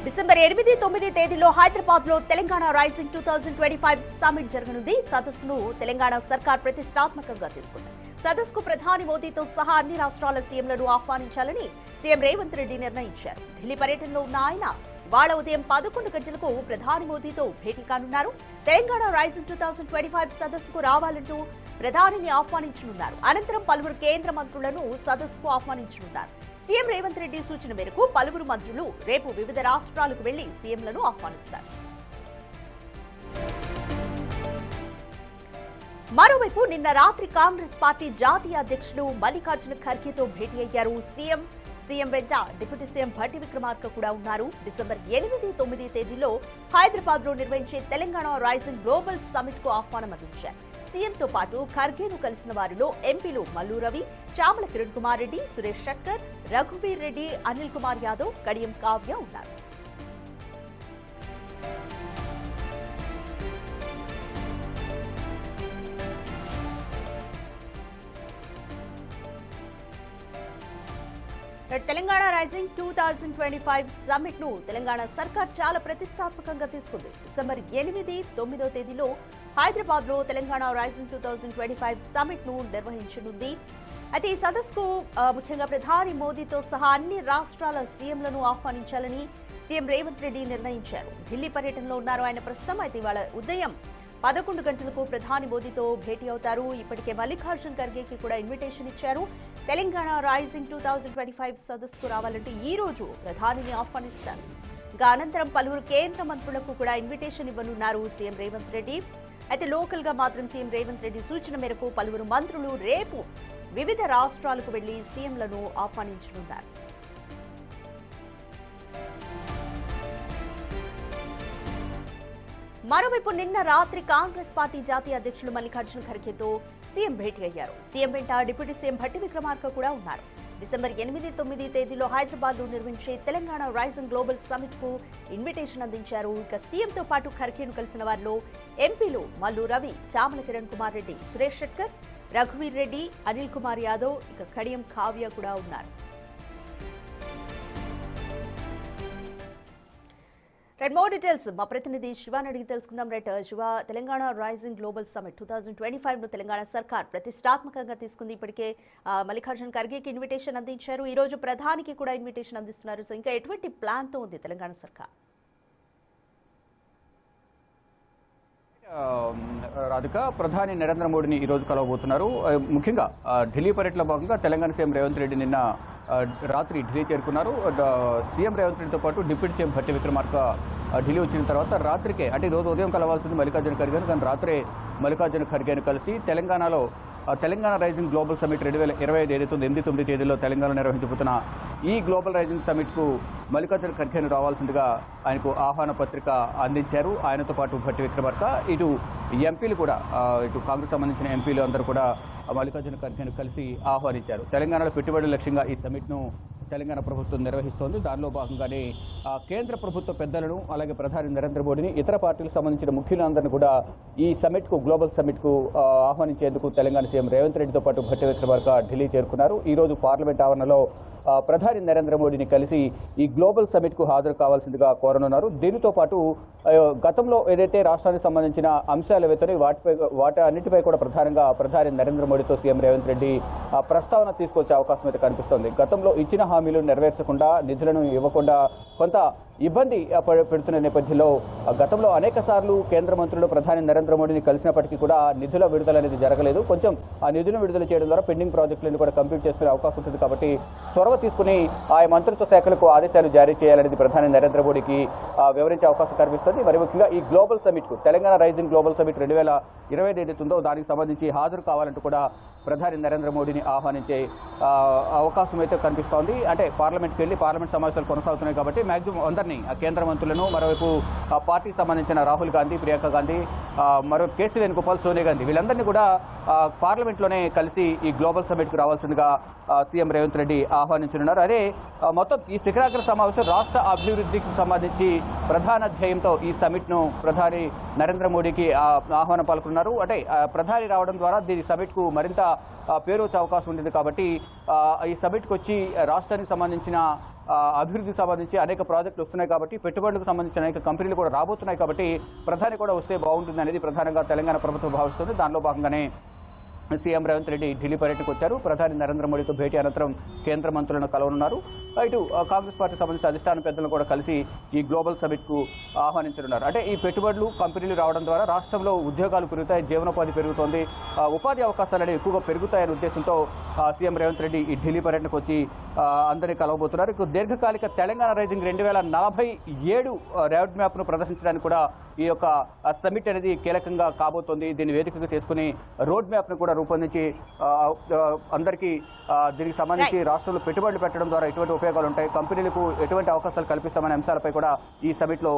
December 8, 9 తేదీలో హైదరాబాద్ లో Telangana rising 2025 summit జరగనుంది. సదస్సును తెలంగాణ సర్కార్ ప్రతిష్టాత్మకంగా తీసుకుంది. సదస్సుకు ప్రధాని మోదీతో సహా అన్ని రాష్ట్రాల సీఎంలను ఆహ్వానించాలని సీఎం రేవంత్ రెడ్డి నిర్ణయించారు. ఢిల్లీ పర్యటనలో ఉన్న ఆయన వాళ్ళ ఉదయం 11 గంటలకు ప్రధాని మోదీతో భేటీ కానున్నారు. తెలంగాణ రైజింగ్ 2025 సదస్సుకు రావాలంటూ ప్రధానిని ఆహ్వానించనున్నారు. అనంతరం పలువురు కేంద్ర మంత్రులను సదస్సుకు ఆహ్వానించనున్నారు. సీఎం రేవంత్ రెడ్డి సూచన మేరకు పలువురు మంత్రులు రేపు వివిధ రాష్ట్రాలకు వెళ్లి సీఎంలను ఆహ్వానిస్తారు. మరోవైపు నిన్న రాత్రి కాంగ్రెస్ పార్టీ జాతీయ అధ్యక్షులు మల్లికార్జున ఖర్గేతో భేటీ అయ్యారు. సీఎం వెంట డిప్యూటీ సీఎం భట్టి విక్రమార్క కూడా ఉన్నారు. డిసెంబర్ 8, 9 తేదీలో హైదరాబాద్ లో నిర్వహించే తెలంగాణ రైజింగ్ గ్లోబల్ సమిట్ కు ఆహ్వానం అందించారు. సీఎంతో పాటు ఖర్గేను కలిసిన వారిలో ఎంపీలు మల్లు రవి, చామల కిరణ్ కుమార్ రెడ్డి, సురేష్ శెట్టర్, రఘువీర్ రెడ్డి, అనిల్ కుమార్ యాదవ్, కడియం కావ్య ఉన్నారు. తెలంగాణ రైజింగ్ 2025 సమిట్ ను తెలంగాణ సర్కార్ చాలా ప్రతిష్టాత్మకంగా తీసుకుంది. డిసెంబర్ 8, 9 తేదీలో హైదరాబాద్ లో తెలంగాణ రైజింగ్ 2025 సమిట్ ను నిర్వహించనుంది. అయితే ఈ సదస్సుకు ముఖ్యంగా ప్రధాని మోదీతో సహా అన్ని రాష్ట్రాల సీఎంలను ఆహ్వానించాలని సీఎం రేవంత్ రెడ్డి నిర్ణయించారు. ఢిల్లీ పర్యటనలో ఉన్నారు ఆయన ప్రస్తుతం. అయితే ఇవాళ ఉదయం 11 గంటలకు ప్రధాని మోదీతో భేటీ అవుతారు. ఇప్పటికే మల్లికార్జున ఖర్గేకి కూడా ఇన్విటేషన్ ఇచ్చారు. తెలంగాణ రైజింగ్ 2025 సదస్సుకు రావాలంటే ఈ రోజు ప్రధానిని ఆహ్వానిస్తారు. అనంతరం పలువురు కేంద్ర మంత్రులకు కూడా ఇన్విటేషన్ ఇవ్వనున్నారు సీఎం రేవంత్ రెడ్డి. అయితే లోకల్ గా మాత్రం సీఎం రేవంత్ రెడ్డి సూచన మేరకు పలువురు మంత్రులు రేపు వివిధ రాష్ట్రాలకు వెళ్లి సీఎంలను ఆహ్వానించనున్నారు. మరోవైపు నిన్న రాత్రి కాంగ్రెస్ పార్టీ జాతీయ అధ్యక్షులు మల్లికార్జున ఖర్గేతో సీఎం భేటీ అయ్యారు. సీఎం వెంట డిప్యూటీ సీఎం భట్టి విక్రమార్క కూడా ఉన్నారు. డిసెంబర్ 8, 9 తేదీలో హైదరాబాద్ లో నిర్వహించే తెలంగాణ రైజింగ్ గ్లోబల్ సమిట్ కు ఇన్విటేషన్ అందించారు. ఇక సీఎంతో పాటు ఖర్గేను కలిసిన వారిలో ఎంపీలు మల్లు రవి, చామల కిరణ్ కుమార్ రెడ్డి, సురేష్ శెట్టర్, రఘువీర్ రెడ్డి, అనిల్ కుమార్ యాదవ్, ఇక కడియం కావ్య కూడా ఉన్నారు. మోర్ డీటెయిల్స్ మా ప్రతినిధి శివాని అడిగి తెలుసుకుందాం. Shiva, Telangana rising global summit 2025 ను తెలంగాణ సర్కార్ ప్రతిష్టాత్మకంగా తీసుకుంది. ఇప్పటికే మల్లికార్జున ఖర్గేకి ఇన్విటేషన్ అందించారు. ఈ రోజు ప్రధానికి కూడా ఇన్విటేషన్ అందిస్తున్నారు. సో ఇంకా ఎటువంటి ప్లాన్ తో ఉంది తెలంగాణ సర్కార్? రాధిక, ప్రధాని నరేంద్ర మోడీని ఈ రోజు కలవబోతున్నారు. ముఖ్యంగా ఢిల్లీ పర్యటనలో భాగంగా తెలంగాణ సీఎం రేవంత్ రెడ్డి నిన్న రాత్రి ఢిల్లీ చేరుకున్నారు. సీఎం రేవంత్ రెడ్డితో పాటు డిప్యూటీ సీఎం భట్టి విక్రమార్క ఢిల్లీ వచ్చిన తర్వాత రాత్రికే, అంటే ఈరోజు ఉదయం కలవాల్సింది మల్లికార్జున ఖర్గేను, కానీ రాత్రే మల్లికార్జున ఖర్గేను కలిసి తెలంగాణ రైజింగ్ గ్లోబల్ సమిట్ 2025 ఏదైతే 8, 9 తేదీలో తెలంగాణ నిర్వహించబోతున్న ఈ గ్లోబల్ రైజింగ్ సమిట్కు మల్లికార్జున ఖర్గేను రావాల్సిందిగా ఆయనకు ఆహ్వాన పత్రిక అందించారు. ఆయనతో పాటు భట్టి విక్రమార్క, ఇటు ఎంపీలు కూడా, ఇటు కాంగ్రెస్ సంబంధించిన ఎంపీలు అందరూ కూడా మల్లికార్జున ఖర్గేను కలిసి ఆహ్వానించారు. తెలంగాణలో పెట్టుబడుల లక్ష్యంగా ఈ సమిట్ను తెలంగాణ ప్రభుత్వం నిర్వహిస్తోంది. దానిలో భాగంగానే కేంద్ర ప్రభుత్వ పెద్దలను, అలాగే ప్రధాని నరేంద్ర మోడీని, ఇతర పార్టీలకు సంబంధించిన ముఖ్యులందరినీ కూడా ఈ సమిట్కు, గ్లోబల్ సమిట్కు ఆహ్వానించేందుకు తెలంగాణ సీఎం రేవంత్ రెడ్డితో పాటు భట్టి విక్రమార్క ఢిల్లీ చేరుకున్నారు. ఈ రోజు పార్లమెంట్ ఆవరణలో ప్రధాని నరేంద్ర మోడీని కలిసి ఈ గ్లోబల్ సమిట్కు హాజరు కావాల్సిందిగా కోరనున్నారు. దీనితో పాటు గతంలో ఏదైతే రాష్ట్రానికి సంబంధించిన అంశాలు ఏవైతే వాటి అన్నిటిపై కూడా ప్రధానంగా ప్రధాని నరేంద్ర మోడీతో సీఎం రేవంత్ రెడ్డి ప్రస్తావన తీసుకొచ్చే అవకాశం అయితే కనిపిస్తోంది. గతంలో ఇచ్చిన హామీలు నెరవేర్చకుండా, నిధులను ఇవ్వకుండా కొంత ఇబ్బంది పెడుతున్న నేపథ్యంలో గతంలో అనేక సార్లు కేంద్ర మంత్రులు ప్రధాని నరేంద్ర మోడీని కలిసినప్పటికీ కూడా నిధుల విడుదల అనేది జరగలేదు. కొంచెం ఆ నిధులను విడుదల చేయడం ద్వారా పెండింగ్ ప్రాజెక్టులను కూడా కంప్లీట్ చేసుకునే అవకాశం ఉంటుంది. కాబట్టి చొరవ తీసుకుని ఆయా మంత్రిత్వ శాఖలకు ఆదేశాలు జారీ చేయాలనేది ప్రధాని నరేంద్ర మోడీకి వివరించే అవకాశం కనిపిస్తుంది. మరి ముఖ్యంగా ఈ గ్లోబల్ సమిట్కు, తెలంగాణ రైజింగ్ గ్లోబల్ సమిట్ 2025 ఏదైతుందో దానికి సంబంధించి హాజరు కావాలంటూ కూడా ప్రధాని నరేంద్ర మోడీని ఆహ్వానించే అవకాశం అయితే కనిపిస్తోంది. అంటే పార్లమెంట్కి వెళ్ళి పార్లమెంట్ సమావేశాలు కొనసాగుతున్నాయి కాబట్టి మాక్సిమం అందరినీ, కేంద్ర మంత్రులను, మరోవైపు పార్టీకి సంబంధించిన రాహుల్ గాంధీ, ప్రియాంక గాంధీ, మరోవైపు కేసీ వేణుగోపాల్, సోనియా గాంధీ, వీళ్ళందరినీ కూడా పార్లమెంట్లోనే కలిసి ఈ గ్లోబల్ సమిట్కు రావాల్సిందిగా సీఎం రేవంత్ రెడ్డి ఆహ్వానించనున్నారు. అదే మొత్తం ఈ శిఖరాగ్ర సమావేశం రాష్ట్ర అభివృద్ధికి సంబంధించి ప్రధాన ధ్యేయంతో ఈ సమిట్ను ప్రధాని నరేంద్ర మోడీకి ఆహ్వానం పలుకున్నారు. అంటే ప్రధాని రావడం ద్వారా దీని సమిట్కు మరింత పేరు వచ్చే అవకాశం ఉంటుంది. కాబట్టి ఈ సమిట్కి వచ్చి రాష్ట్రానికి సంబంధించిన అభివృద్ధికి సంబంధించి అనేక ప్రాజెక్టులు వస్తున్నాయి కాబట్టి పెట్టుబడులకు సంబంధించిన అనేక కంపెనీలు కూడా రాబోతున్నాయి కాబట్టి ప్రధాని కూడా వస్తే బాగుంటుంది అనేది ప్రధానంగా తెలంగాణ ప్రభుత్వం భావిస్తుంది. దానిలో భాగంగానే సీఎం రేవంత్ రెడ్డి ఢిల్లీ పర్యటనకు వచ్చారు. ప్రధాని నరేంద్ర మోడీతో భేటీ అనంతరం కేంద్ర మంత్రులను కలవనున్నారు. ఇటు కాంగ్రెస్ పార్టీ సంబంధించిన అధిష్టాన పెద్దలను కూడా కలిసి ఈ గ్లోబల్ సమిట్కు ఆహ్వానించనున్నారు. అంటే ఈ పెట్టుబడులు కంపెనీలు రావడం ద్వారా రాష్ట్రంలో ఉద్యోగాలు పెరుగుతాయి, జీవనోపాధి పెరుగుతోంది, ఉపాధి అవకాశాలు అనేవి ఎక్కువగా పెరుగుతాయనే ఉద్దేశంతో సీఎం రేవంత్ రెడ్డి ఈ ఢిల్లీ పర్యటనకు వచ్చి అందరినీ కలవబోతున్నారు. ఇక దీర్ఘకాలిక తెలంగాణ రైజింగ్ 2047 రోడ్ మ్యాప్ను ప్రదర్శించడానికి కూడా ఈ యొక్క సమిట్ అనేది కీలకంగా కాబోతోంది. దీన్ని వేదికగా చేసుకుని రోడ్ మ్యాప్ను కూడా రూపొందించి అందరికీ దీనికి సంబంధించి రాష్ట్రంలో పెట్టుబడులు పెట్టడం ద్వారా ఎటువంటి ఉపయోగాలు ఉంటాయి, కంపెనీలకు ఎటువంటి అవకాశాలు కల్పిస్తామనే అంశాలపై కూడా ఈ సమిట్లో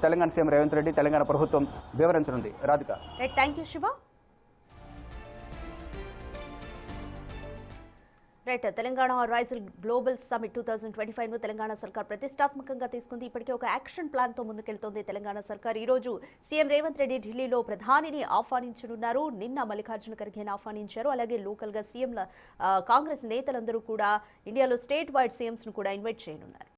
తెలంగాణ సీఎం రేవంత్ రెడ్డి తెలంగాణ ప్రభుత్వం వివరించనుంది. Radhika. Thank you Shiva. Right, Telangana rising global summit 2025ను తెలంగాణ సర్కార్ ప్రతిష్టాత్మకంగా తీసుకుంది. ఇప్పటికే ఒక యాక్షన్ ప్లాన్తో ముందుకెళ్తోంది తెలంగాణ సర్కార్. ఈ రోజు సీఎం రేవంత్ రెడ్డి ఢిల్లీలో ప్రధానిని ఆహ్వానించనున్నారు. నిన్న మల్లికార్జున ఖర్గేని ఆహ్వానించారు. అలాగే లోకల్గా సీఎంల కాంగ్రెస్ నేతలందరూ కూడా ఇండియాలో స్టేట్ వైడ్ సీఎంస్ను కూడా ఇన్వైట్ చేయనున్నారు.